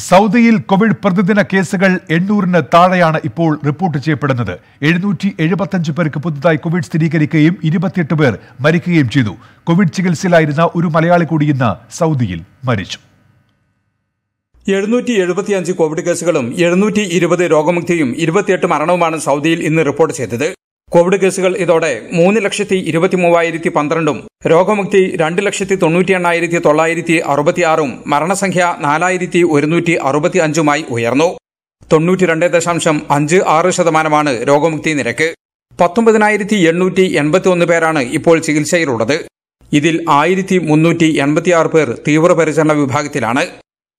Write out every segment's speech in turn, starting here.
സൗദിയിൽ കോവിഡ് പ്രതിദിന കേസുകൾ 800-ന് താഴെയാണ് ഇപ്പോൾ റിപ്പോർട്ട് ചെയ്യപ്പെടുന്നത്. 775 പേർക്ക് പുതുതായി കോവിഡ് സ്ഥിരീകരിക്കുകയും 28 പേർ മരിക്കുകയും ചെയ്തു. കോവിഡ് ചികിത്സയിലായിരുന്ന ഒരു മലയാളി കൂടി ഇന്ന് സൗദിയിൽ മരിച്ചു. 775 കോവിഡ് കേസുകളും 720 രോഗമുക്തിയും 28 മരണവുമാണ് സൗദിയിൽ ഇന്ന് റിപ്പോർട്ട് ചെയ്തത്. കോവിഡ് കേസുകൾ ഇതോടെ 3,23,012 രോഗമുക്തി 2,98,966 മരണസംഖ്യ 4,165 ഉയർന്നു. 92.56% രോഗമുക്തി നിരക്ക്. 19,881 പേരാണ് ഇപ്പോൾ ചികിത്സയിലുള്ളത്. ഇതിൽ 1,386 പേർ തീവ്രപരിചരണ വിഭാഗത്തിലാണ്.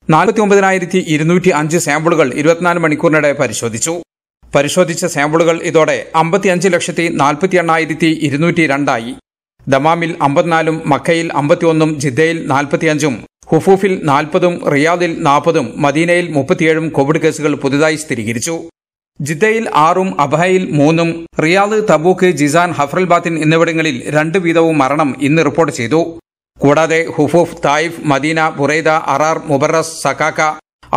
49,205 സാമ്പിളുകൾ 24 മണിക്കൂറിനിടെ പരിശോധിച്ചു. പരിശോധിച്ച സാമ്പിളുകൾ ഇതോടെ 55,48,202 ദമാമിൽ 54, മക്കയിൽ 51, ജിദ്ദയിൽ 45, ഹുഫൂഫിൽ 40, റിയാദിൽ 40, മദീനയിൽ 37 കോവിഡ് കേസുകൾ പുതുതായി സ്ഥിരീകരിച്ചു. ജിദ്ദയിൽ 6, അബഹയിൽ 3, Riyadh, Tabuk, Jizan, Hafr al Batin എന്നിവിടങ്ങളിൽ 2 വീതവും മരണം ഇന്ന് റിപ്പോർട്ട് ചെയ്തു. കൂടാതെ Hofuf, Taif, Medina, Buraidah, Arar, Mubarraz, Sakaka,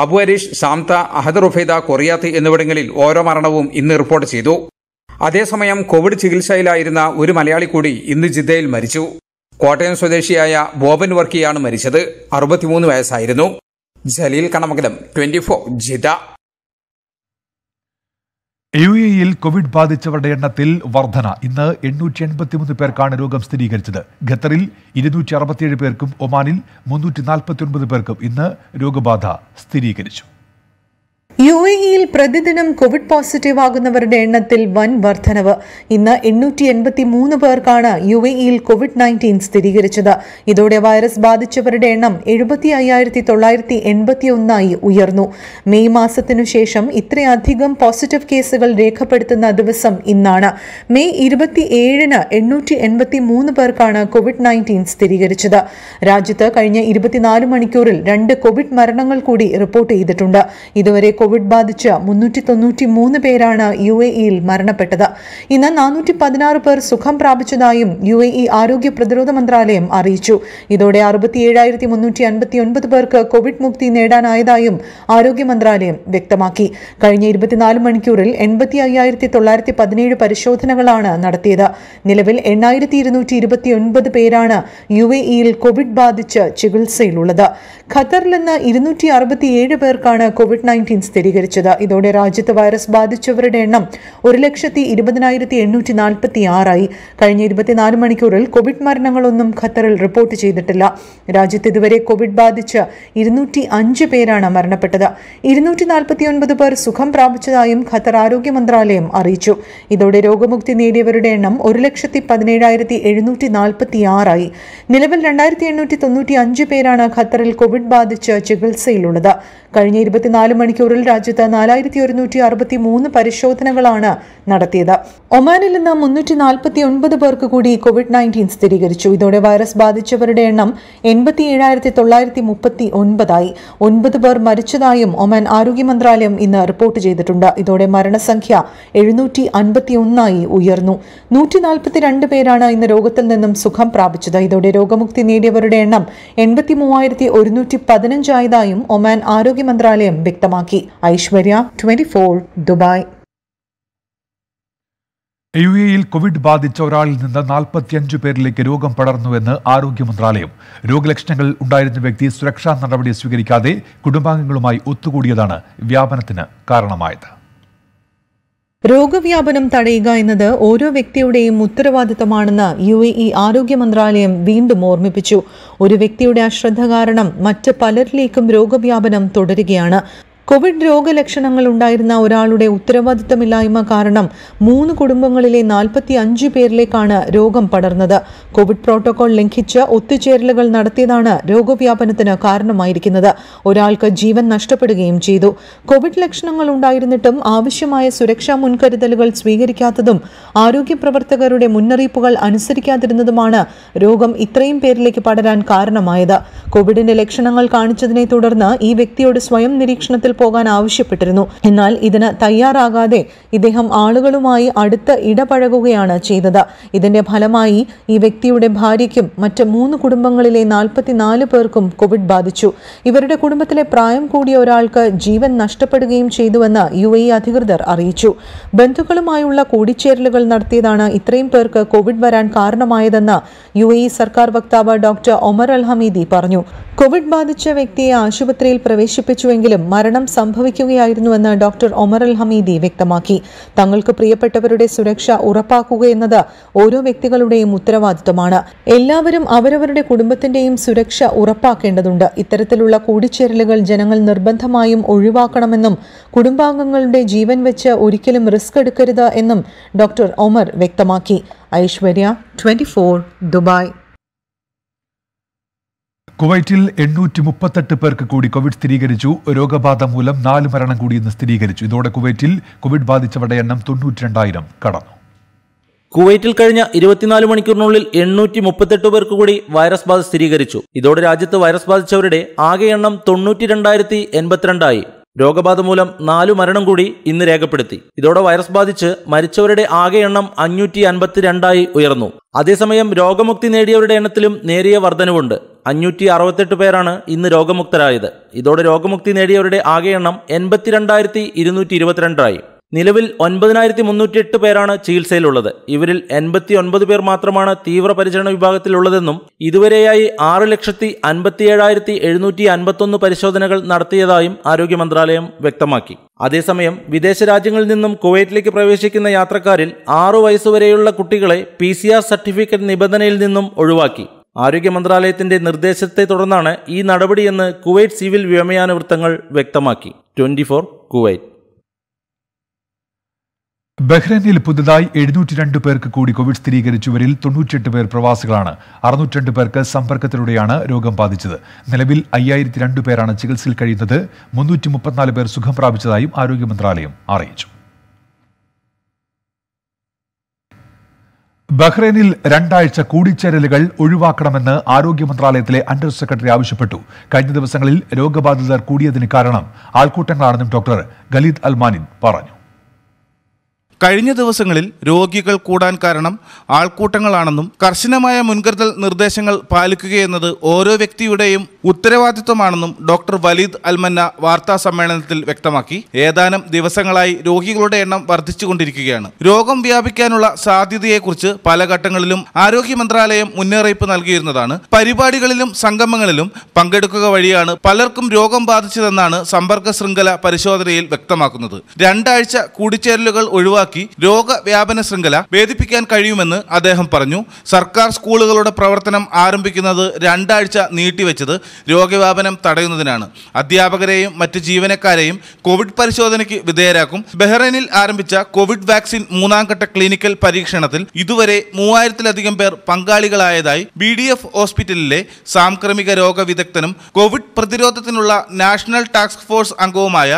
Abu Arish, Samtah, Ahad Rufaida, കൊറിയാത്ത് എന്നിവിടങ്ങളിൽ ഓരോ മരണവും ഇന്ന് റിപ്പോർട്ട് ചെയ്തു. അതേസമയം കോവിഡ് ചികിത്സയിലായിരുന്ന ഒരു മലയാളി കൂടി ഇന്ന് ജിദ്ദയിൽ മരിച്ചു. കോട്ടയം സ്വദേശിയായ ബോബൻ വർക്കിയാണ് മരിച്ചത്. 63 വയസ്സായിരുന്നു. ജലീൽ കണമംഗലം, 24 ജിദ്ദ. UAE-യിൽ കോവിഡ് ബാധിച്ചവരുടെ എണ്ണത്തിൽ വർധന. ഇന്ന് 883 പേർക്കാണ് രോഗം സ്ഥിരീകരിച്ചത്. ഖത്തറിൽ 267 പേർക്കും ഒമാനിൽ 349 പേർക്കും ഇന്ന് രോഗബാധ സ്ഥിരീകരിച്ചു. UAE-യിൽ പ്രതിദിനം കോവിഡ് പോസിറ്റീവ് ആകുന്നവരുടെ എണ്ണത്തിൽ വൻ വർധനവ്. ഇന്ന് 883 പേർക്കാണ് UAE-യിൽ COVID-19 സ്ഥിരീകരിച്ചത്. ഇതോടെ വൈറസ് ബാധിച്ചവരുടെ എണ്ണം 75,981 ഉയർന്നു. മെയ് മാസത്തിനു ശേഷം ഇത്രയധികം പോസിറ്റീവ് കേസുകൾ രേഖപ്പെടുത്തുന്ന ദിവസം ഇന്നാണ്. മെയ് 27-ന് 883 പേർക്കാണ് COVID-19 സ്ഥിരീകരിച്ചത്. രാജ്യത്ത് കഴിഞ്ഞ 24 മണിക്കൂറിൽ 2 കോവിഡ് മരണങ്ങൾ കൂടി റിപ്പോർട്ട് ചെയ്തിട്ടുണ്ട്. ഇതുവരെ കോവിഡ് ബാധിച്ച് 393 പേരാണ് UAE-യിൽ മരണപ്പെട്ടത്. ഇന്ന് 416 പേർ സുഖം പ്രാപിച്ചതായും UAE ആരോഗ്യ പ്രതിരോധ മന്ത്രാലയം അറിയിച്ചു. ഇതോടെ 67,359 പേർക്ക് കോവിഡ് മുക്തി നേടാനായതായും ആരോഗ്യ മന്ത്രാലയം വ്യക്തമാക്കി. കഴിഞ്ഞ 24 മണിക്കൂറിൽ 85,917 പരിശോധനകളാണ് നടത്തിയത്. നിലവിൽ 8,229 പേരാണ് UAE-യിൽ കോവിഡ് ബാധിച്ച് ചികിത്സയിലുള്ളത്. ഖത്തറിൽ നിന്ന് 267 പേർക്കാണ് COVID-19 സ്ഥിരീകരിച്ചത്. ഇതോടെ രാജ്യത്ത് വൈറസ് ബാധിച്ചവരുടെ എണ്ണം 1,20,846 കഴിഞ്ഞ 24 മണിക്കൂറിൽ കോവിഡ് മരണങ്ങളൊന്നും ഖത്തറിൽ റിപ്പോർട്ട് ചെയ്തിട്ടില്ല. രാജ്യത്ത് ഇതുവരെ കോവിഡ് ബാധിച്ച് 205 പേരാണ് മരണപ്പെട്ടത്. 249 പേർ സുഖം പ്രാപിച്ചതായും ഖത്തർ ആരോഗ്യ മന്ത്രാലയം അറിയിച്ചു. ഇതോടെ രോഗമുക്തി നേടിയവരുടെ എണ്ണം 1,17,746 നിലവിൽ 2,895 പേരാണ് ഖത്തറിൽ കോവിഡ് ബാധിച്ച് ചികിത്സയിലുള്ളത്. കഴിഞ്ഞ 24 മണിക്കൂറിൽ രാജ്യത്ത് 4,163 പരിശോധനകളാണ് നടത്തിയത്. ഒമാനിൽ നിന്ന് 349 പേർക്ക് കൂടി COVID-19 സ്ഥിരീകരിച്ചു. ഇതോടെ വൈറസ് ബാധിച്ചവരുടെ എണ്ണം 87,939 9 പേർ മരിച്ചതായും ഒമാൻ ആരോഗ്യ മന്ത്രാലയം ഇന്ന് റിപ്പോർട്ട് ചെയ്തിട്ടുണ്ട്. ഇതോടെ മരണസംഖ്യ 751 ഉയർന്നു. 142 പേരാണ് ഇന്ന് രോഗത്തിൽ നിന്നും സുഖം പ്രാപിച്ചത്. ഇതോടെ രോഗമുക്തി നേടിയവരുടെ എണ്ണം 83,115 ആയതായും ഒമാൻ ആരോഗ്യ മന്ത്രാലയം വ്യക്തമാക്കി. ഐശ്വര്യ, 24 ദുബായ്. UAE-യിൽ കോവിഡ് ബാധിച്ച ഒരാളിൽ നിന്ന് 45 പേരിലേക്ക് രോഗം പടർന്നുവെന്ന് ആരോഗ്യ മന്ത്രാലയം. രോഗലക്ഷണങ്ങൾ ഉണ്ടായിരുന്ന വ്യക്തി സുരക്ഷാ നടപടി സ്വീകരിക്കാതെ കുടുംബാംഗങ്ങളുമായി ഒത്തുകൂടിയതാണ് വ്യാപനത്തിന് കാരണമായത്. രോഗവ്യാപനം തടയുക എന്നത് ഓരോ വ്യക്തിയുടെയും ഉത്തരവാദിത്തമാണെന്ന് UAE ആരോഗ്യ മന്ത്രാലയം വീണ്ടും ഓർമ്മിപ്പിച്ചു. ഒരു വ്യക്തിയുടെ അശ്രദ്ധ കാരണം മറ്റ് പലരിലേക്കും രോഗവ്യാപനം തുടരുകയാണ്. കോവിഡ് രോഗലക്ഷണങ്ങൾ ഉണ്ടായിരുന്ന ഒരാളുടെ ഉത്തരവാദിത്തമില്ലായ്മ കാരണം 3 കുടുംബങ്ങളിലെ 45 പേരിലേക്കാണ് രോഗം പടർന്നത്. കോവിഡ് പ്രോട്ടോകോൾ ലംഘിച്ച് ഒത്തുചേരലുകൾ നടത്തിയതാണ് രോഗവ്യാപനത്തിന് കാരണമായിരിക്കുന്നത്. ഒരാൾക്ക് ജീവൻ നഷ്ടപ്പെടുകയും ചെയ്തു. കോവിഡ് ലക്ഷണങ്ങൾ ഉണ്ടായിരുന്നിട്ടും ആവശ്യമായ സുരക്ഷാ മുൻകരുതലുകൾ സ്വീകരിക്കാത്തതും ആരോഗ്യ പ്രവർത്തകരുടെ മുന്നറിയിപ്പുകൾ അനുസരിക്കാതിരുന്നതുമാണ് രോഗം ഇത്രയും പേരിലേക്ക് പടരാൻ കാരണമായത്. കോവിഡിന്റെ ലക്ഷണങ്ങൾ കാണിച്ചതിനെ തുടർന്ന് ഈ വ്യക്തിയോട് സ്വയം നിരീക്ഷണത്തിൽ പോകാൻ ആവശ്യപ്പെട്ടിരുന്നു. എന്നാൽ ഇതിന് തയ്യാറാകാതെ ഇദ്ദേഹം ആളുകളുമായി അടുത്ത് ഇടപഴകുകയാണ് ചെയ്തത്. ഇതിന്റെ ഫലമായി ഈ വ്യക്തിയുടെ ഭാര്യയ്ക്കും മറ്റ് 3 കുടുംബങ്ങളിലെ 44 പേർക്കും കോവിഡ് ബാധിച്ചു. ഇവരുടെ കുടുംബത്തിലെ പ്രായം കൂടിയ ഒരാൾക്ക് ജീവൻ നഷ്ടപ്പെടുകയും ചെയ്തുവെന്ന് UAE അധികൃതർ അറിയിച്ചു. ബന്ധുക്കളുമായുള്ള കൂടിച്ചേരലുകൾ നടത്തിയതാണ് ഇത്രയും പേർക്ക് കോവിഡ് വരാൻ കാരണമായതെന്ന് UAE സർക്കാർ വക്താവ് ഡോക്ടർ ഒമർ അൽ ഹമീദി പറഞ്ഞു. കോവിഡ് ബാധിച്ച വ്യക്തിയെ ആശുപത്രിയിൽ പ്രവേശിപ്പിച്ചുവെങ്കിലും മരണം സംഭവിക്കുകയായിരുന്നുവെന്ന് ഡോക്ടർ ഒമർ അൽ ഹമീദി വ്യക്തമാക്കി. തങ്ങൾക്ക് പ്രിയപ്പെട്ടവരുടെ സുരക്ഷ ഉറപ്പാക്കുകയെന്നത് ഓരോ വ്യക്തികളുടെയും ഉത്തരവാദിത്തമാണ്. എല്ലാവരും അവരവരുടെ കുടുംബത്തിന്റെയും സുരക്ഷ ഉറപ്പാക്കേണ്ടതുണ്ട്. ഇത്തരത്തിലുള്ള കൂടിച്ചേരലുകൾ ജനങ്ങൾ നിർബന്ധമായും ഒഴിവാക്കണമെന്നും കുടുംബാംഗങ്ങളുടെ ജീവൻ വെച്ച് ഒരിക്കലും റിസ്ക് എടുക്കരുത് എന്നും ഡോക്ടർ ഒമർ വ്യക്തമാക്കി. ഐശ്വര്യ, 24, ദുബായ്. കുവൈറ്റിൽ 838 പേർക്ക് കൂടി കോവിഡ് സ്ഥിരീകരിച്ചു. രോഗബാധ മൂലം 4 മരണം കൂടി ഇന്ന് സ്ഥിരീകരിച്ചു. ഇതോടെ കുവൈറ്റിൽ കോവിഡ് ബാധിച്ചവരുടെ എണ്ണം 92,000 കടന്നു. കുവൈറ്റിൽ കഴിഞ്ഞ 24 മണിക്കൂറിനുള്ളിൽ 838 പേർക്ക് കൂടി വൈറസ് ബാധ സ്ഥിരീകരിച്ചു. ഇതോടെ രാജ്യത്ത് വൈറസ് ബാധിച്ചവരുടെ ആകെ എണ്ണം 92,082 ആയി. രോഗബാധ മൂലം 4 മരണം കൂടി ഇന്ന് രേഖപ്പെടുത്തി. ഇതോടെ വൈറസ് ബാധിച്ച് മരിച്ചവരുടെ ആകെ എണ്ണം 552 ഉയർന്നു. അതേസമയം രോഗമുക്തി നേടിയവരുടെ എണ്ണത്തിലും നേരിയ വർധനവുണ്ട്. 568 പേരാണ് ഇന്ന് രോഗമുക്തരായത്. ഇതോടെ രോഗമുക്തി നേടിയവരുടെ ആകെ എണ്ണം 82,222 ആയി. നിലവിൽ 9,308 പേരാണ് ചികിത്സയിലുള്ളത്. ഇവരിൽ 89 പേർ മാത്രമാണ് തീവ്രപരിചരണ വിഭാഗത്തിലുള്ളതെന്നും ഇതുവരെയായി 6,57,751 പരിശോധനകൾ നടത്തിയതായും ആരോഗ്യ മന്ത്രാലയം വ്യക്തമാക്കി. അതേസമയം വിദേശ രാജ്യങ്ങളിൽ നിന്നും കുവൈറ്റിലേക്ക് പ്രവേശിക്കുന്ന യാത്രക്കാരിൽ 6 വയസ്സുവരെയുള്ള കുട്ടികളെ PCR സർട്ടിഫിക്കറ്റ് നിബന്ധനയിൽ നിന്നും ഒഴിവാക്കി. ആരോഗ്യ മന്ത്രാലയത്തിന്റെ നിർദ്ദേശത്തെ തുടർന്നാണ് ഈ നടപടിയെന്ന് കുവൈറ്റ് സിവിൽ വ്യോമയാന വൃത്തങ്ങൾ വ്യക്തമാക്കി. 24 കുവൈറ്റ്. ബഹ്റൈനിൽ പുതുതായി 702 പേർക്ക് കൂടി കോവിഡ് സ്ഥിരീകരിച്ചവരിൽ 98 പേർ പ്രവാസികളാണ്. 602 പേർക്ക് സമ്പർക്കത്തിലൂടെയാണ് രോഗം ബാധിച്ചത്. നിലവിൽ 5002 പേരാണ് ചികിത്സയിൽ കഴിയുന്നത്. 334 പേർ സുഖം പ്രാപിച്ചതായും ആരോഗ്യ മന്ത്രാലയം അറിയിച്ചു. ബഹ്റൈനിൽ 2 ആഴ്ച കൂടിച്ചേരലുകൾ ഒഴിവാക്കണമെന്ന് ആരോഗ്യ മന്ത്രാലയത്തിലെ അണ്ടർ സെക്രട്ടറി ആവശ്യപ്പെട്ടു. കഴിഞ്ഞ ദിവസങ്ങളിൽ രോഗബാധിതർ കൂടിയതിന് കാരണം ആൾക്കൂട്ടങ്ങളാണെന്നും ഡോക്ടർ ഖലീദ് അൽമാനിൻ പറഞ്ഞു. കഴിഞ്ഞ ദിവസങ്ങളിൽ രോഗികൾ കൂടാൻ കാരണം ആൾക്കൂട്ടങ്ങളാണെന്നും കർശനമായ മുൻകരുതൽ നിർദ്ദേശങ്ങൾ പാലിക്കുകയെന്നത് ഓരോ വ്യക്തിയുടെയും ഉത്തരവാദിത്വമാണെന്നും ഡോക്ടർ വലീദ് അൽമന്ന വാർത്താ സമ്മേളനത്തിൽ വ്യക്തമാക്കി. ഏതാനും ദിവസങ്ങളായി രോഗികളുടെ എണ്ണം വർദ്ധിച്ചുകൊണ്ടിരിക്കുകയാണ്. രോഗം വ്യാപിക്കാനുള്ള സാധ്യതയെക്കുറിച്ച് പല ഘട്ടങ്ങളിലും ആരോഗ്യ മന്ത്രാലയം മുന്നറിയിപ്പ് നൽകിയിരുന്നതാണ്. പരിപാടികളിലും സംഗമങ്ങളിലും പങ്കെടുക്കുക വഴിയാണ് പലർക്കും രോഗം ബാധിച്ചതെന്നാണ് സമ്പർക്ക ശൃംഖല പരിശോധനയിൽ വ്യക്തമാക്കുന്നത്. 2 ആഴ്ച കൂടിച്ചേരലുകൾ ഒഴിവാക്കി രോഗവ്യാപന ശൃംഖല ഭേദിപ്പിക്കാൻ കഴിയുമെന്ന് അദ്ദേഹം പറഞ്ഞു. സർക്കാർ സ്കൂളുകളുടെ പ്രവർത്തനം ആരംഭിക്കുന്നത് 2 ആഴ്ച നീട്ടിവെച്ചത് രോഗവ്യാപനം തടയുന്നതിനാണ്. അധ്യാപകരെയും മറ്റ് ജീവനക്കാരെയും കോവിഡ് പരിശോധനയ്ക്ക് വിധേയരാക്കും. ബഹ്റൈനിൽ ആരംഭിച്ച കോവിഡ് വാക്സിൻ 3ാം ഘട്ട ക്ലിനിക്കൽ പരീക്ഷണത്തിൽ ഇതുവരെ 3000-ലധികം പേർ പങ്കാളികളായതായി BDF ഹോസ്പിറ്റലിലെ സാംക്രമിക രോഗ വിദഗ്ധനും കോവിഡ് പ്രതിരോധത്തിനുള്ള നാഷണൽ ടാസ്ക് ഫോഴ്സ് അംഗവുമായ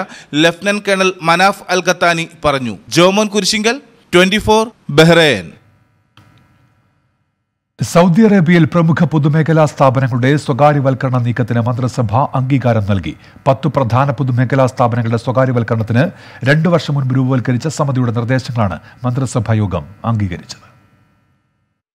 ലഫ്റ്റനന്റ് കേണൽ മനാഫ് അൽ ഖത്താനി പറഞ്ഞു. ജോമോൻ കുരിശിങ്കൽ, 24 ബഹ്റൈൻ. സൗദി അറേബ്യയിൽ പ്രമുഖ പൊതുമേഖലാ സ്ഥാപനങ്ങളുടെ സ്വകാര്യവൽക്കരണ നീക്കത്തിന് മന്ത്രിസഭ അംഗീകാരം നൽകി. 10 പ്രധാന പൊതുമേഖലാ സ്ഥാപനങ്ങളുടെ സ്വകാര്യവൽക്കരണത്തിന് 2 വർഷം മുൻപ് രൂപവൽക്കരിച്ച സമിതിയുടെ നിർദ്ദേശങ്ങളാണ് മന്ത്രിസഭാ യോഗം അംഗീകരിച്ചത്.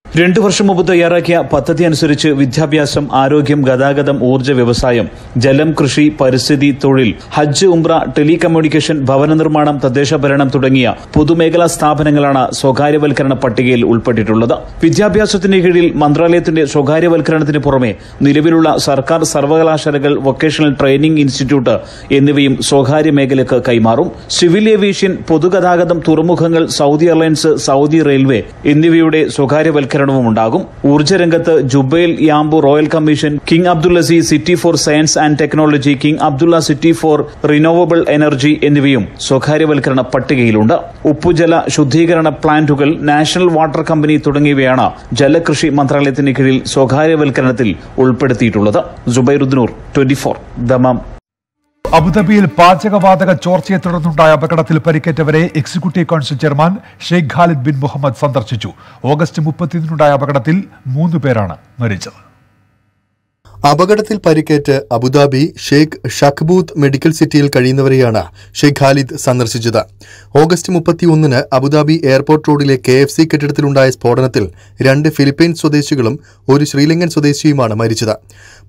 2 വർഷം മുമ്പ് തയ്യാറാക്കിയ പദ്ധതി അനുസരിച്ച് വിദ്യാഭ്യാസം, ആരോഗ്യം, ഗതാഗതം, ഊർജ്ജ, വ്യവസായം, ജലം, കൃഷി, പരിസ്ഥിതി, തൊഴിൽ, ഹജ്ജ്, ഉംറ, ടെലികമ്മ്യൂണിക്കേഷൻ, ഭവന നിർമ്മാണം, തദ്ദേശ ഭരണം തുടങ്ങിയ പൊതുമേഖലാ സ്ഥാപനങ്ങളാണ് സ്വകാര്യവൽക്കരണ പട്ടികയിൽ ഉൾപ്പെട്ടിട്ടുള്ളത്. വിദ്യാഭ്യാസത്തിന് കീഴിൽ മന്ത്രാലയത്തിന്റെ സ്വകാര്യവൽക്കരണത്തിന് പുറമെ നിലവിലുള്ള സർക്കാർ സർവകലാശാലകൾ, വൊക്കേഷണൽ ട്രെയിനിംഗ് ഇൻസ്റ്റിറ്റ്യൂട്ട് എന്നിവയും സ്വകാര്യ മേഖലയ്ക്ക് കൈമാറും. സിവിൽ ഏവിയേഷൻ, പൊതുഗതാഗതം, തുറമുഖങ്ങൾ, സൗദി എയർലൈൻസ്, സൗദി റെയിൽവേ എന്നിവയുടെ സ്വകാര്യവൽക്കരണം ഉണ്ടാകും. ഊർജ്ജരംഗത്ത് Jubail Yanbu royal commission, king Abdullah city for science and technology, king Abdullah city for renewable energy എന്നിവയും സ്വകാര്യവൽക്കരണ പട്ടികയിലുണ്ട്. ഉപ്പുജല ശുദ്ധീകരണ പ്ലാന്റുകൾ, നാഷണൽ വാട്ടർ കമ്പനി തുടങ്ങിയവയാണ് ജലകൃഷി മന്ത്രാലയത്തിന് കീഴിൽ സ്വകാര്യവൽക്കരണത്തിൽ ഉൾപ്പെടുത്തിയിട്ടുള്ളത്. സുബൈറുദ്ദൂർ, 24 ദമാം. അബുദാബിയിൽ പാചകവാതക ചോർച്ചയെ തുടർന്നുണ്ടായ അപകടത്തിൽ പരിക്കേറ്റവരെ executive council chairman Sheikh Khalid bin Mohammed സന്ദർശിച്ചു. ഓഗസ്റ്റ് 30-നുണ്ടായ അപകടത്തിൽ 3 പേരാണ് മരിച്ചത്. അപകടത്തിൽ പരിക്കേറ്റ് അബുദാബി ഷെയ്ഖ് ഷഖ്ബൂത്ത് മെഡിക്കൽ സിറ്റിയിൽ കഴിയുന്നവരെയാണ് ഷെയ്ഖ് ഖാലിദ് സന്ദർശിച്ചത്. ഓഗസ്റ്റ് 31-ന് അബുദാബി എയർപോർട്ട് റോഡിലെ KFC കെട്ടിടത്തിലുണ്ടായ സ്ഫോടനത്തിൽ 2 ഫിലിപ്പൈൻസ് സ്വദേശികളും 1 ശ്രീലങ്കൻ സ്വദേശിയുമാണ് മരിച്ചത്.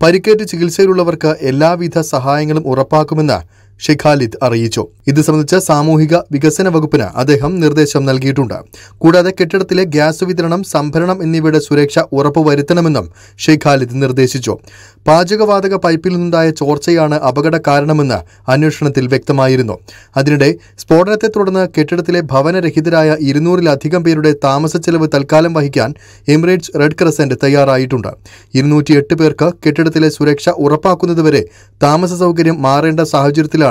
പരിക്കേറ്റ് ചികിത്സയിലുള്ളവർക്ക് എല്ലാവിധ സഹായങ്ങളും ഉറപ്പാക്കുമെന്ന് ഷെയ്ഖ് ഖാലിദ് അറിയിച്ചു. ഇത് സംബന്ധിച്ച് സാമൂഹിക വികസന വകുപ്പിന് അദ്ദേഹം നിർദ്ദേശം നൽകിയിട്ടുണ്ട്. കൂടാതെ കെട്ടിടത്തിലെ ഗ്യാസ് വിതരണം, സംഭരണം എന്നിവയുടെ സുരക്ഷ ഉറപ്പുവരുത്തണമെന്നും ഷെയ്ഖ് ഖാലിദ് നിർദ്ദേശിച്ചു. പാചകവാതക പൈപ്പിൽ നിന്നുണ്ടായ ചോർച്ചയാണ് അപകട കാരണമെന്ന് അന്വേഷണത്തിൽ വ്യക്തമായിരുന്നു. അതിനിടെ സ്ഫോടനത്തെ തുടർന്ന് കെട്ടിടത്തിലെ ഭവനരഹിതരായ 200-ലധികം പേരുടെ താമസ ചെലവ് തൽക്കാലം വഹിക്കാൻ എമിറേറ്റ്സ് റെഡ് ക്രസന്റ് തയ്യാറായിട്ടുണ്ട്. 208 പേർക്ക് കെട്ടിടത്തിലെ സുരക്ഷ ഉറപ്പാക്കുന്നതുവരെ താമസ സൗകര്യം മാറേണ്ട സാഹചര്യത്തിലാണ്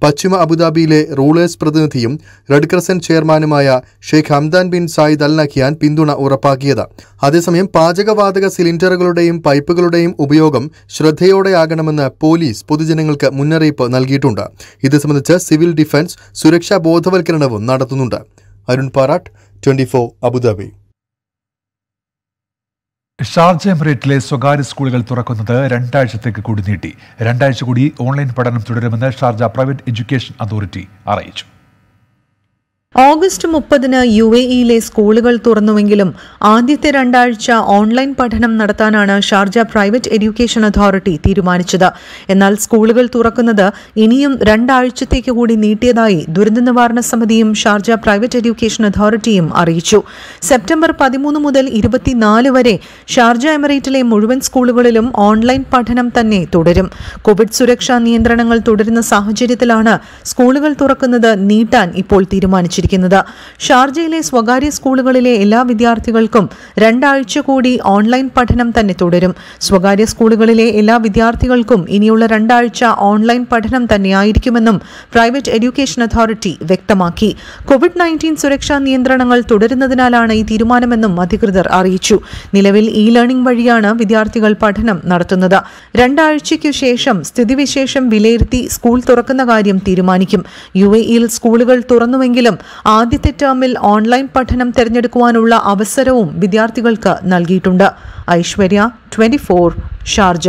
പശ്ചിമ അബുദാബിയിലെ റൂളേഴ്സ് പ്രതിനിധിയും റെഡ് ക്രസന്റ് ചെയർമാനുമായ Sheikh Hamdan bin Zayed Al Nahyan പിന്തുണ ഉറപ്പാക്കിയത്. അതേസമയം പാചകവാതക സിലിണ്ടറുകളുടെയും പൈപ്പുകളുടെയും ഉപയോഗം ശ്രദ്ധയോടെയാകണമെന്ന് പോലീസ് പൊതുജനങ്ങൾക്ക് മുന്നറിയിപ്പ് നൽകിയിട്ടുണ്ട്. ഇത് സംബന്ധിച്ച് സിവിൽ ഡിഫൻസ് സുരക്ഷാ ബോധവൽക്കരണവും നടത്തുന്നുണ്ട്. അരുൺ പാറാട്ട്, 24 അബുദാബി. ഷാർജ എമിറേറ്റിലെ സ്വകാര്യ സ്കൂളുകൾ തുറക്കുന്നത് 2 ആഴ്ചത്തേക്ക് കൂടി നീട്ടി. 2 ആഴ്ച കൂടി ഓൺലൈൻ പഠനം തുടരുമെന്ന് ഷാർജ പ്രൈവറ്റ് എഡ്യൂക്കേഷൻ അതോറിറ്റി അറിയിച്ചു. ഓഗസ്റ്റ് 30-ന് UAE-യിലെ സ്കൂളുകൾ തുറന്നുവെങ്കിലും ആദ്യത്തെ 2 ആഴ്ച ഓൺലൈൻ പഠനം നടത്താനാണ് ഷാർജ പ്രൈവറ്റ് എഡ്യൂക്കേഷൻ അതോറിറ്റി തീരുമാനിച്ചത്. എന്നാൽ സ്കൂളുകൾ തുറക്കുന്നത് ഇനിയും 2 ആഴ്ചത്തേക്ക് കൂടി നീട്ടിയതായി ദുരന്ത നിവാരണ സമിതിയും ഷാർജ പ്രൈവറ്റ് എഡ്യൂക്കേഷൻ അതോറിറ്റിയും അറിയിച്ചു. സെപ്റ്റംബർ 13 മുതൽ 24 വരെ ഷാർജ എമിറേറ്റിലെ മുഴുവൻ സ്കൂളുകളിലും ഓൺലൈൻ പഠനം തന്നെ തുടരും. കോവിഡ് സുരക്ഷാ നിയന്ത്രണങ്ങൾ തുടരുന്ന സാഹചര്യത്തിലാണ് സ്കൂളുകൾ തുറക്കുന്നത് നീട്ടാൻ ഇപ്പോൾ തീരുമാനിച്ചത്. ഷാർജയിലെ സ്വകാര്യ സ്കൂളുകളിലെ എല്ലാ വിദ്യാർത്ഥികൾക്കും 2 ആഴ്ച കൂടി ഓൺലൈൻ പഠനം തന്നെ തുടരും. സ്വകാര്യ സ്കൂളുകളിലെ എല്ലാ വിദ്യാർത്ഥികൾക്കും ഇനിയുള്ള 2 ആഴ്ച ഓൺലൈൻ പഠനം തന്നെയായിരിക്കുമെന്നും പ്രൈവറ്റ് എഡ്യൂക്കേഷൻ അതോറിറ്റി വ്യക്തമാക്കി. COVID-19 സുരക്ഷാ നിയന്ത്രണങ്ങൾ തുടരുന്നതിനാലാണ് ഈ തീരുമാനമെന്നും അധികൃതർ അറിയിച്ചു. നിലവിൽ ലേണിംഗ് വഴിയാണ് വിദ്യാർത്ഥികൾ പഠനം നടത്തുന്നത്. 2 ആഴ്ചയ്ക്കു ശേഷം സ്ഥിതിവിശേഷം വിലയിരുത്തി സ്കൂൾ തുറക്കുന്ന കാര്യം തീരുമാനിക്കും. UAE-യിൽ സ്കൂളുകൾ തുറന്നുവെങ്കിലും ആദ്യത്തെ ടേമിൽ ഓൺലൈൻ പഠനം തിരഞ്ഞെടുക്കുവാനുള്ള അവസരവും വിദ്യാർത്ഥികൾക്ക് നൽകിയിട്ടുണ്ട്. ഐശ്വര്യ, 24 ഷാർജ.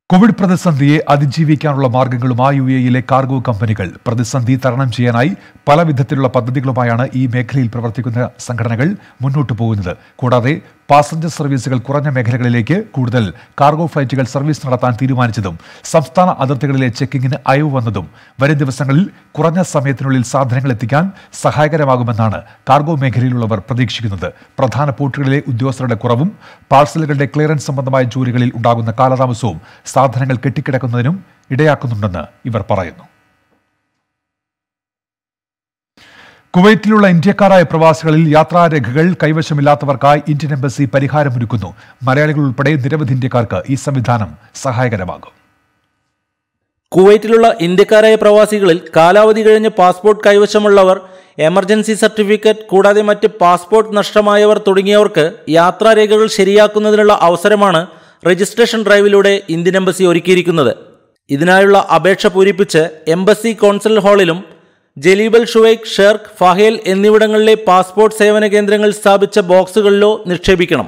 കോവിഡ് പ്രതിസന്ധിയെ അതിജീവിക്കാനുള്ള മാർഗങ്ങളുമായി UAE-യിലെ കാർഗോ കമ്പനികൾ പ്രതിസന്ധി തരണം ചെയ്യാനായി പല വിധത്തിലുള്ള പദ്ധതികളുമായാണ് ഈ മേഖലയിൽ പ്രവർത്തിക്കുന്ന സംഘടനകൾ മുന്നോട്ടു പോകുന്നത്. കൂടാതെ പാസഞ്ചർ സർവീസുകൾ കുറഞ്ഞ മേഖലകളിലേക്ക് കൂടുതൽ കാർഗോ ഫ്ലൈറ്റുകൾ സർവീസ് നടത്താൻ തീരുമാനിച്ചതും സംസ്ഥാന അതിർത്തികളിലെ ചെക്കിങ്ങിന് അയവ് വന്നതും വരും ദിവസങ്ങളിൽ കുറഞ്ഞ സമയത്തിനുള്ളിൽ സാധനങ്ങൾ എത്തിക്കാൻ സഹായകരമാകുമെന്നാണ് കാർഗോ മേഖലയിലുള്ളവർ പ്രതീക്ഷിക്കുന്നത്. പ്രധാന പോർട്ടുകളിലെ ഉദ്യോഗസ്ഥരുടെ കുറവും പാഴ്സലുകളുടെ ക്ലിയറൻസ് സംബന്ധമായ ജോലികളിൽ ഉണ്ടാകുന്ന കാലതാമസവും സാധനങ്ങൾ കെട്ടിക്കിടക്കുന്നതിനും ഇടയാക്കുന്നുണ്ടെന്ന് ഇവർ പറയുന്നു. കുവൈറ്റിലുള്ള ഇന്ത്യക്കാരായ പ്രവാസികളിൽ യാത്രാരേഖകൾ കൈവശമില്ലാത്തവർക്കായി ഇന്ത്യൻ എംബസി പരിഹാരമൊരുക്കുന്നു. മലയാളികൾ ഉൾപ്പെടെ നിരവധി ഇന്ത്യക്കാർക്ക് ഈ സംവിധാനം സഹായകരമാകും. കുവൈറ്റിലുള്ള ഇന്ത്യക്കാരായ പ്രവാസികളിൽ കാലാവധി കഴിഞ്ഞ് പാസ്പോർട്ട് കൈവശമുള്ളവർ, എമർജൻസി സർട്ടിഫിക്കറ്റ് കൂടാതെ മറ്റ് പാസ്പോർട്ട് നഷ്ടമായവർ തുടങ്ങിയവർക്ക് യാത്രാരേഖകൾ ശരിയാക്കുന്നതിനുള്ള അവസരമാണ് രജിസ്ട്രേഷൻ ഡ്രൈവിലൂടെ ഇന്ത്യൻ എംബസി ഒരുക്കിയിരിക്കുന്നത്. ഇതിനായുള്ള അപേക്ഷ പൂരിപ്പിച്ച് എംബസി കോൺസൽ ഹാളിലും ജലീബൽ ഷുവൈഖ്, ഷെർഖ്, ഫഹേൽ എന്നിവിടങ്ങളിലെ പാസ്പോർട്ട് സേവന കേന്ദ്രങ്ങൾ സ്ഥാപിച്ച ബോക്സുകളിലോ നിക്ഷേപിക്കണം.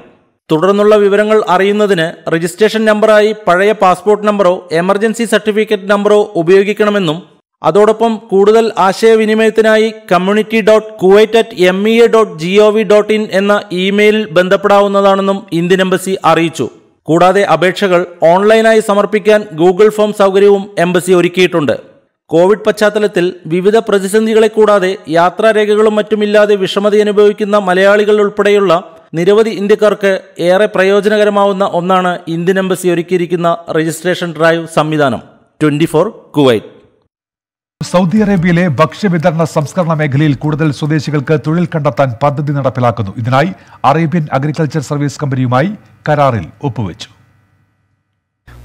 തുടർന്നുള്ള വിവരങ്ങൾ അറിയുന്നതിന് രജിസ്ട്രേഷൻ നമ്പറായി പഴയ പാസ്പോർട്ട് നമ്പറോ എമർജൻസി സർട്ടിഫിക്കറ്റ് നമ്പറോ ഉപയോഗിക്കണമെന്നും അതോടൊപ്പം കൂടുതൽ ആശയവിനിമയത്തിനായി community.kuwait@mea.gov.in എന്ന ഇമെയിലിൽ ബന്ധപ്പെടാവുന്നതാണെന്നും ഇന്ത്യൻ എംബസി അറിയിച്ചു. കൂടാതെ അപേക്ഷകൾ ഓൺലൈനായി സമർപ്പിക്കാൻ ഗൂഗിൾ ഫോം സൗകര്യവും എംബസി ഒരുക്കിയിട്ടുണ്ട്. കോവിഡ് പശ്ചാത്തലത്തിൽ വിവിധ പ്രതിസന്ധികളെ കൂടാതെ യാത്രാരേഖകളും മറ്റുമില്ലാതെ വിഷമതയനുഭവിക്കുന്ന മലയാളികൾ ഉൾപ്പെടെയുള്ള നിരവധി ഇന്ത്യക്കാർക്ക് ഏറെ പ്രയോജനകരമാവുന്ന ഒന്നാണ് ഇന്ത്യൻ എംബസി ഒരുക്കിയിരിക്കുന്ന രജിസ്ട്രേഷൻ ഡ്രൈവ് സംവിധാനം. 24 കുവൈറ്റ്. സൗദി അറേബ്യയിലെ ഭക്ഷ്യവിതരണ സംസ്കരണ മേഖലയിൽ കൂടുതൽ സ്വദേശികൾക്ക് തൊഴിൽ കണ്ടെത്താൻ പദ്ധതി നടപ്പിലാക്കുന്നു. ഇതിനായി അറേബ്യൻ അഗ്രികൾച്ചർ സർവീസ് കമ്പനിയുമായി കരാറിൽ ഒപ്പുവെച്ചു.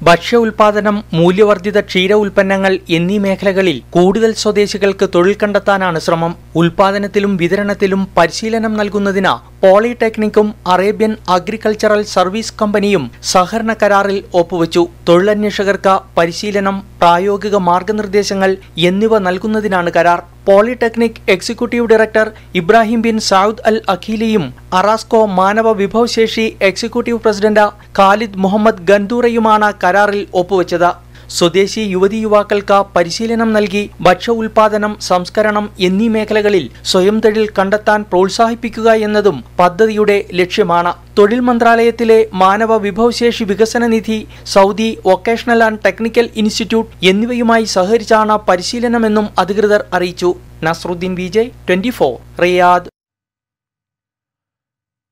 ഭക്ഷ്യ ഉൽപാദനം, മൂല്യവർദ്ധിത ക്ഷീര ഉൽപ്പന്നങ്ങൾ എന്നീ മേഖലകളിൽ കൂടുതൽ സ്വദേശികൾക്ക് തൊഴിൽ കണ്ടെത്താനാണ് ശ്രമം. ഉൽപാദനത്തിലും വിതരണത്തിലും പരിശീലനം നൽകുന്നതിന് പോളിടെക്നിക്കും അറേബ്യൻ അഗ്രികൾച്ചറൽ സർവീസ് കമ്പനിയും സഹകരണ കരാറിൽ ഒപ്പുവച്ചു. തൊഴിലന്വേഷകർക്ക് പരിശീലനം, പ്രായോഗിക മാർഗനിർദ്ദേശങ്ങൾ എന്നിവ നൽകുന്നതിനാണ് കരാർ. Polytechnic executive director Ibrahim bin Saud al അഖീലിയും അറാസ്കോ മാനവ വിഭവശേഷി എക്സിക്യൂട്ടീവ് പ്രസിഡന്റ് ഖാലിദ് മുഹമ്മദ് ഗൻദൂറയുമാണ് കരാറിൽ ഒപ്പുവച്ചത്. സ്വദേശി യുവതി യുവാക്കൾക്ക് പരിശീലനം നൽകി ഭക്ഷ്യ ഉൽപാദനം, സംസ്കരണം എന്നീ മേഖലകളിൽ സ്വയം തൊഴിൽ കണ്ടെത്താൻ പ്രോത്സാഹിപ്പിക്കുക എന്നതും പദ്ധതിയുടെ ലക്ഷ്യമാണ്. തൊഴിൽ മന്ത്രാലയത്തിലെ മാനവ വിഭവശേഷി വികസന നിധി, Saudi vocational and technical institute എന്നിവയുമായി സഹകരിച്ചാണ് പരിശീലനമെന്നും അധികൃതർ അറിയിച്ചു. നസ്രുദ്ദീൻ വിജയ്, 24, റിയാദ്.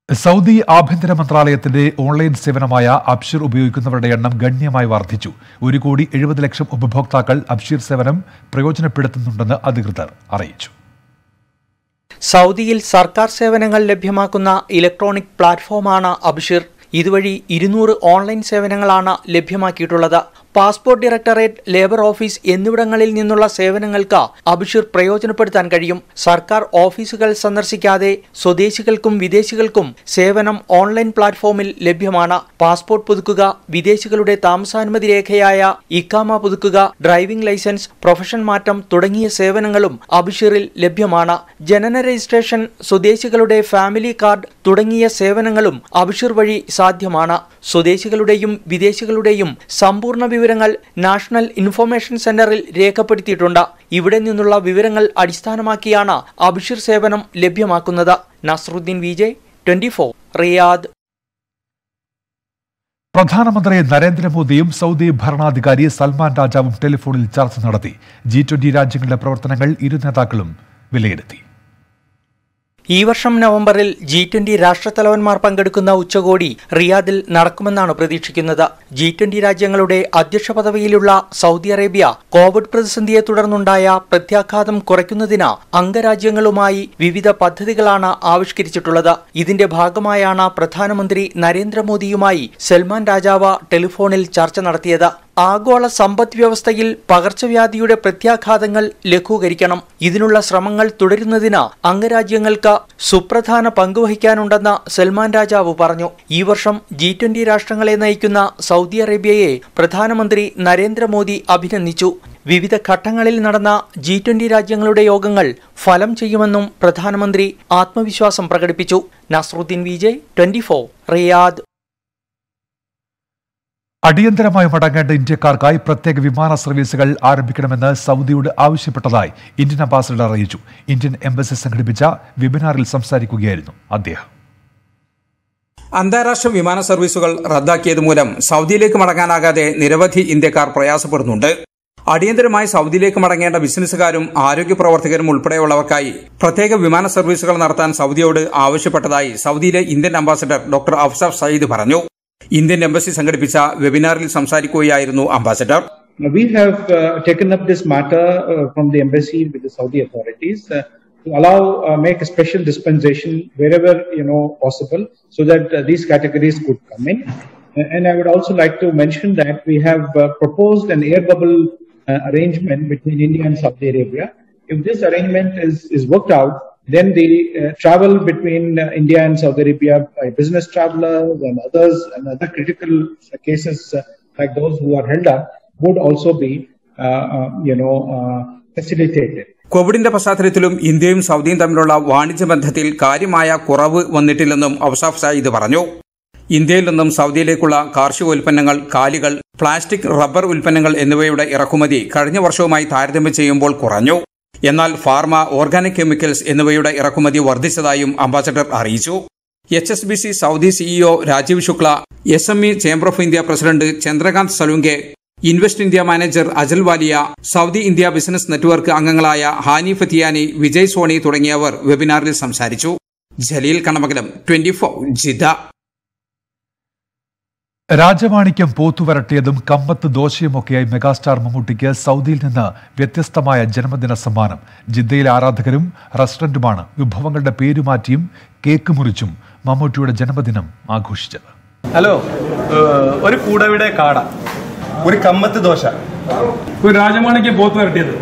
സൗദി ആഭ്യന്തര മന്ത്രാലയത്തിന്റെ ഓൺലൈൻ സേവനമായ അബ്ഷിർ ഉപയോഗിക്കുന്നവരുടെ എണ്ണം ഗണ്യമായി വർദ്ധിച്ചു. 1,70,00,000 ഉപഭോക്താക്കൾ അബ്ഷിർ സേവനം പ്രയോജനപ്പെടുത്തുന്നുണ്ടെന്ന് അധികൃതർ അറിയിച്ചു. സൗദിയിൽ സർക്കാർ സേവനങ്ങൾ ലഭ്യമാക്കുന്ന ഇലക്ട്രോണിക് പ്ലാറ്റ്ഫോമാണ് അബ്ഷിർ. ഇതുവഴി 200 ഓൺലൈൻ സേവനങ്ങളാണ് ലഭ്യമാക്കിയിട്ടുള്ളത്. പാസ്പോർട്ട് ഡയറക്ടറേറ്റ്, ലേബർ ഓഫീസ് എന്നിവിടങ്ങളിൽ നിന്നുള്ള സേവനങ്ങൾക്ക് അബ്ഷിർ പ്രയോജനപ്പെടുത്താൻ കഴിയും. സർക്കാർ ഓഫീസുകൾ സന്ദർശിക്കാതെ സ്വദേശികൾക്കും വിദേശികൾക്കും സേവനം ഓൺലൈൻ പ്ലാറ്റ്ഫോമിൽ ലഭ്യമാണ്. പാസ്പോർട്ട് പുതുക്കുക, വിദേശികളുടെ താമസാനുമതി രേഖയായ ഇഖാമ പുതുക്കുക, ഡ്രൈവിംഗ് ലൈസൻസ്, പ്രൊഫഷൻ മാറ്റം തുടങ്ങിയ സേവനങ്ങളും അബ്ഷിറിൽ ലഭ്യമാണ്. ജനന രജിസ്ട്രേഷൻ, സ്വദേശികളുടെ ഫാമിലി കാർഡ് തുടങ്ങിയ സേവനങ്ങളും അബ്ഷിർ വഴി സാധ്യമാണ്. സ്വദേശികളുടെയും വിദേശികളുടെയും സമ്പൂർണ്ണ വിവരങ്ങൾ നാഷണൽ ഇൻഫർമേഷൻ സെന്ററിൽ രേഖപ്പെടുത്തിയിട്ടുണ്ട്. ഇവിടെ നിന്നുള്ള വിവരങ്ങൾ അടിസ്ഥാനമാക്കിയാണ് അബ്ഷിർ സേവനം ലഭ്യമാക്കുന്നത്. നസ്രുദ്ദീൻ വിജയ്, 24, റിയാദ്. പ്രധാനമന്ത്രി നരേന്ദ്രമോദിയും സൗദി ഭരണാധികാരി സൽമാൻ രാജാവും ടെലിഫോണിൽ ചർച്ച നടത്തി. G20 രാജ്യങ്ങളുടെ പ്രവർത്തനങ്ങൾ ഇരു നേതാക്കളും വിലയിരുത്തി. ഈ വർഷം നവംബറിൽ G20 രാഷ്ട്രത്തലവന്മാർ പങ്കെടുക്കുന്ന ഉച്ചകോടി റിയാദിൽ നടക്കുമെന്നാണ് പ്രതീക്ഷിക്കുന്നത്. G20 രാജ്യങ്ങളുടെ അധ്യക്ഷ പദവിയിലുള്ള സൗദി അറേബ്യ കോവിഡ് പ്രതിസന്ധിയെ തുടർന്നുണ്ടായ പ്രത്യാഘാതം കുറയ്ക്കുന്നതിന് അംഗരാജ്യങ്ങളുമായി വിവിധ പദ്ധതികളാണ് ആവിഷ്കരിച്ചിട്ടുള്ളത്. ഇതിന്റെ ഭാഗമായാണ് പ്രധാനമന്ത്രി നരേന്ദ്രമോദിയുമായി സൽമാൻ രാജാവ് ടെലിഫോണിൽ ചർച്ച നടത്തിയത്. ആഗോള സമ്പദ് വ്യവസ്ഥയിൽ പകർച്ചവ്യാധിയുടെ പ്രത്യാഘാതങ്ങൾ ലഘൂകരിക്കണം. ഇതിനുള്ള ശ്രമങ്ങൾ തുടരുന്നതിന് അംഗരാജ്യങ്ങൾക്ക് സുപ്രധാന പങ്കുവഹിക്കാനുണ്ടെന്ന് സൽമാൻ രാജാവ് പറഞ്ഞു. ഈ വർഷം G20 രാഷ്ട്രങ്ങളെ നയിക്കുന്ന സൗദി അറേബ്യയെ പ്രധാനമന്ത്രി നരേന്ദ്രമോദി അഭിനന്ദിച്ചു. വിവിധ ഘട്ടങ്ങളിൽ നടന്ന G20 രാജ്യങ്ങളുടെ യോഗങ്ങൾ ഫലം ചെയ്യുമെന്നും പ്രധാനമന്ത്രി ആത്മവിശ്വാസം പ്രകടിപ്പിച്ചു. നസ്രുദ്ദീൻ വിജയ്, 24, റിയാദ്. അടിയന്തരമായി മടങ്ങേണ്ട ഇന്ത്യക്കാർക്കായി പ്രത്യേക വിമാന സർവീസുകൾ ആരംഭിക്കണമെന്ന് സൗദിയോട് ആവശ്യപ്പെട്ടതായി ഇന്ത്യൻ അംബാസഡർ അറിയിച്ചു. ഇന്ത്യൻ എംബസി സംഘടിപ്പിച്ച വെബിനാറിൽ സംസാരിക്കുകയായിരുന്നു അദ്ദേഹം. അന്താരാഷ്ട്ര വിമാന സർവീസുകൾ റദ്ദാക്കിയത് മൂലം സൗദിയിലേക്ക് മടങ്ങാനാകാതെ നിരവധി ഇന്ത്യക്കാർ പ്രയാസപ്പെടുന്നുണ്ട്. അടിയന്തരമായി സൗദിയിലേക്ക് മടങ്ങേണ്ട ബിസിനസ്സുകാരും ആരോഗ്യ പ്രവർത്തകരും ഉൾപ്പെടെയുള്ളവർക്കായി പ്രത്യേക വിമാന സർവീസുകൾ നടത്താൻ സൗദിയോട് ആവശ്യപ്പെട്ടതായി സൗദിയിലെ ഇന്ത്യൻ അംബാസഡർ ഡോക്ടർ അഫ്സാഫ് സയ്യിദ് പറഞ്ഞു. ഇന്ത്യൻ എംബസി സംഘടിപ്പിച്ച വെബിനാറിൽ സംസാരിക്കുകയായിരുന്നു ambassador. We have taken up this matter from the embassy with the Saudi authorities to allow make a special dispensation wherever possible so that these categories could come in. And I would also like to mention that we have proposed an air bubble arrangement between India and Saudi Arabia. If this arrangement is worked out, then the travel between India and Saudi Arabia by business travelers and others and other critical cases like those who are held up would also be, facilitated. കോവിഡിന്റെ പശ്ചാത്തലത്തിലും ഇന്ത്യയും സൗദിയും തമ്മിലുള്ള വാണിജ്യ ബന്ധത്തിൽ കാര്യമായ കുറവ് വന്നിട്ടില്ലെന്നും അഫ്സാഫ് സയ്യിദ് പറഞ്ഞു. ഇന്ത്യയിൽ നിന്നും സൗദിയിലേക്കുള്ള കാർഷിക ഉൽപ്പന്നങ്ങൾ, കാലികൾ, പ്ലാസ്റ്റിക്, റബ്ബർ ഉൽപ്പന്നങ്ങൾ എന്നിവയുടെ ഇറക്കുമതി കഴിഞ്ഞ വർഷവുമായി താരതമ്യം ചെയ്യുമ്പോൾ കുറഞ്ഞു. എന്നാൽ ഫാർമ, ഓർഗാനിക് കെമിക്കൽസ് എന്നിവയുടെ ഇറക്കുമതി വർദ്ധിച്ചതായും അംബാസഡർ അറിയിച്ചു. HSBC Saudi CEO Rajeev Shukla, SME chamber of India president Chandrakant Salunke, invest India manager Ajal Walia, Saudi India business network അംഗങ്ങളായ ഹാനി ഫത്തിയാനി, വിജയ് സോണി തുടങ്ങിയവർ വെബിനാറിൽ സംസാരിച്ചു. ജലീൽ കണമംഗലം, 24, ജിദ്ദ. രാജമാണിക്യം പോത്തുവരട്ടിയതും കമ്പത്ത് ദോശയുമൊക്കെയായി മെഗാസ്റ്റാർ മമ്മൂട്ടിക്ക് സൗദിയിൽ നിന്ന് വ്യത്യസ്തമായ ജന്മദിന സമ്മാനം. ജിദ്ദയിലെ ആരാധകരും റെസ്റ്റോറന്റുമാണ് വിഭവങ്ങളുടെ പേരുമാറ്റിയും കേക്ക് മുറിച്ചും മമ്മൂട്ടിയുടെ ജന്മദിനം ആഘോഷിച്ചത്. ഹലോ, ഒരു കൂടവിടെ കാട, ഒരു കമ്മത്ത് ദോശ, ഒരു രാജമാണിക്യം പോത്ത് വരട്ടിയത്,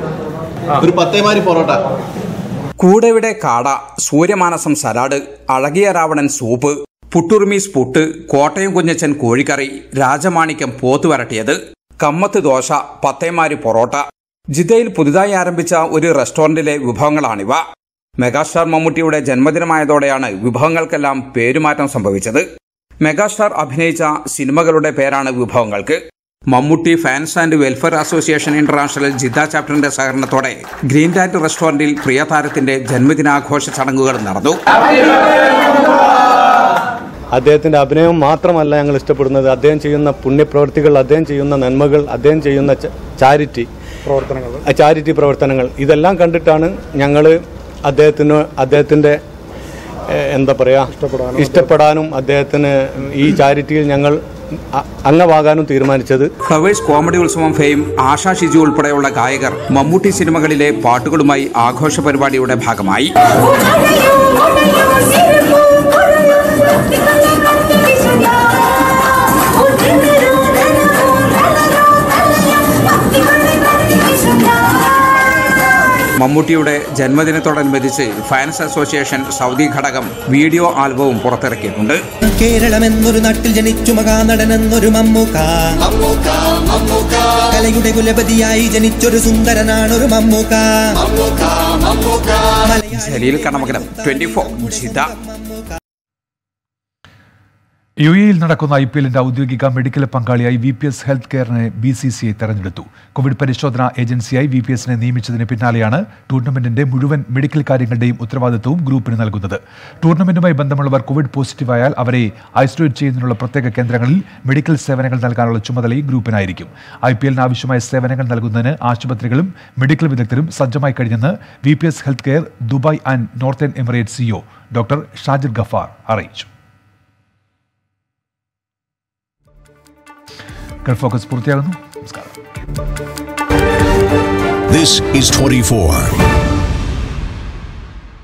ഒരു 10 പൊറോട്ട. കൂടെവിടെ കാട, സൂര്യമാനസം സലാഡ്, അഴകിയ രാവണൻ സൂപ്പ്, പുട്ടുറുമീസ് പുട്ട്, കോട്ടയം കുഞ്ഞച്ചൻ കോഴിക്കറി, രാജമാണിക്യം പോത്തുവരട്ടിയത്, കമ്മത്ത് ദോശ, പത്തേമാരി പൊറോട്ട. ജിദ്ദയിൽ പുതുതായി ആരംഭിച്ച ഒരു റെസ്റ്റോറന്റിലെ വിഭവങ്ങളാണിവ. മെഗാസ്റ്റാർ മമ്മൂട്ടിയുടെ ജന്മദിനമായതോടെയാണ് വിഭവങ്ങൾക്കെല്ലാം പേരുമാറ്റം സംഭവിച്ചത്. മെഗാസ്റ്റാർ അഭിനയിച്ച സിനിമകളുടെ പേരാണ് വിഭവങ്ങൾക്ക്. Mammootty fans and welfare association international Jeddah ചാപ്റ്ററിന്റെ സഹകരണത്തോടെ ഗ്രീൻ ലാൻഡ് റെസ്റ്റോറന്റിൽ പ്രിയ താരത്തിന്റെ ജന്മദിനാഘോഷ ചടങ്ങുകൾ നടന്നു. അദ്ദേഹത്തിന്റെ അഭിനയം മാത്രമല്ല ഞങ്ങൾ ഇഷ്ടപ്പെടുന്നത്, അദ്ദേഹം ചെയ്യുന്ന പുണ്യപ്രവൃത്തികൾ, അദ്ദേഹം ചെയ്യുന്ന നന്മകൾ, അദ്ദേഹം ചെയ്യുന്ന ചാരിറ്റി പ്രവർത്തനങ്ങൾ ഇതെല്ലാം കണ്ടിട്ടാണ് ഞങ്ങൾ അദ്ദേഹത്തിന്റെ എന്താ പറയുക ഇഷ്ടപ്പെടാനും അദ്ദേഹത്തിന് ഈ ചാരിറ്റിയിൽ ഞങ്ങൾ അംഗമാകാനും തീരുമാനിച്ചത്. ഫ്ലവേഴ്സ് കോമഡി ഉത്സവം ഫെയിം ആശാ ഷിജു ഉൾപ്പെടെയുള്ള ഗായകർ മമ്മൂട്ടി സിനിമകളിലെ പാട്ടുകളുമായി ആഘോഷ പരിപാടിയുടെ ഭാഗമായി. മമ്മൂട്ടിയുടെ ജന്മദിനത്തോടനുബന്ധിച്ച് ഫാൻസ് അസോസിയേഷൻ സൗദി ഘടകം വീഡിയോ ആൽബവും പുറത്തിറക്കിയിട്ടുണ്ട്. കേരളം എന്നൊരു നാട്ടിൽ ജനിച്ചു മഹാനടൻ എന്നൊരു മമ്മൂക്ക, കലയുടെ കുലപതിയായി ജനിച്ചൊരു സുന്ദരനാണൊരു മമ്മൂക്ക. ജലീൽ കടമകലം, 24 ജിദ്ദ. UAE-യിൽ നടക്കുന്ന IPL-ന്റെ ഔദ്യോഗിക മെഡിക്കൽ പങ്കാളിയായി VPS ഹെൽത്ത് കെയറിനെ BCCI തെരഞ്ഞെടുത്തു. കോവിഡ് പരിശോധനാ ഏജൻസിയായി VPS-നെ നിയമിച്ചതിന് പിന്നാലെയാണ് ടൂർണമെന്റിന്റെ മുഴുവൻ മെഡിക്കൽ കാര്യങ്ങളുടെയും ഉത്തരവാദിത്വവും ഗ്രൂപ്പിന് നൽകുന്നത്. ടൂർണമെന്റുമായി ബന്ധമുള്ളവർ കോവിഡ് പോസിറ്റീവായാൽ അവരെ ഐസൊലേറ്റ് ചെയ്യുന്നതിനുള്ള പ്രത്യേക കേന്ദ്രങ്ങളിൽ മെഡിക്കൽ സേവനങ്ങൾ നൽകാനുള്ള ചുമതലയും ഗ്രൂപ്പിനായിരിക്കും. IPL-ന് ആവശ്യമായ സേവനങ്ങൾ നൽകുന്നതിന് ആശുപത്രികളും മെഡിക്കൽ വിദഗ്ധരും സജ്ജമായി കഴിഞ്ഞെന്ന് VPS health care Dubai and Northern Emirates CEO doctor Shajir Gafar അറിയിച്ചു. ഫോക്കസ് പൂർത്തിയാകുന്നു. നമസ്കാരം. This is 24.